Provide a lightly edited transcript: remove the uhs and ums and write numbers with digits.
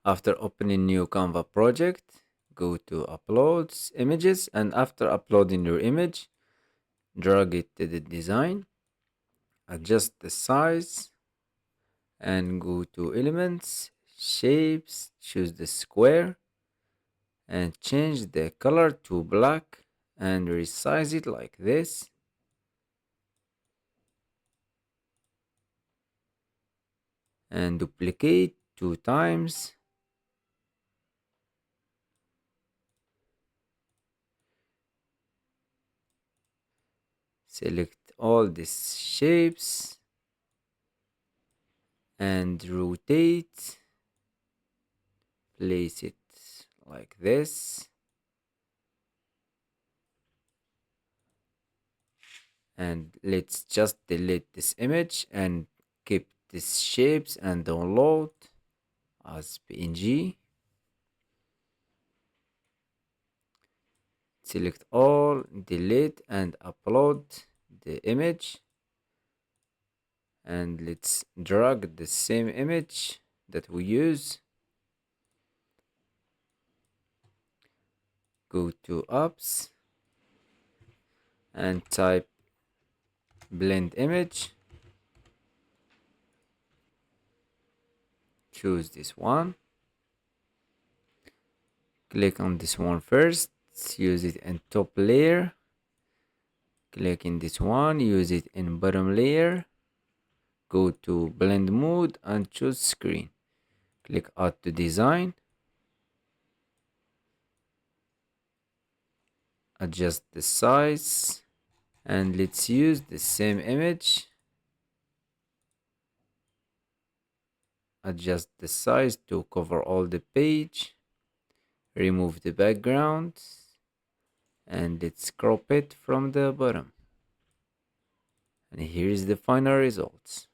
After opening new Canva project, go to uploads images, and after uploading your image, drag it to the design, adjust the size, and go to elements, shapes, choose the square, and change the color to black and resize it like this. And duplicate 2 times. Select all these shapes and rotate. Place it like this. And let's just delete this image and keep these shapes and download as PNG. Select all, delete, and upload the image. And let's drag the same image that we use. Go to apps and type blend image. Choose this one. Click on this one first. Use it in top layer. Click in this one. Use it in bottom layer. Go to blend mode and choose screen. Click add to design. Adjust the size. And let's use the same image. Adjust the size to cover all the page. Remove the background. And let's crop it from the bottom. And here is the final results.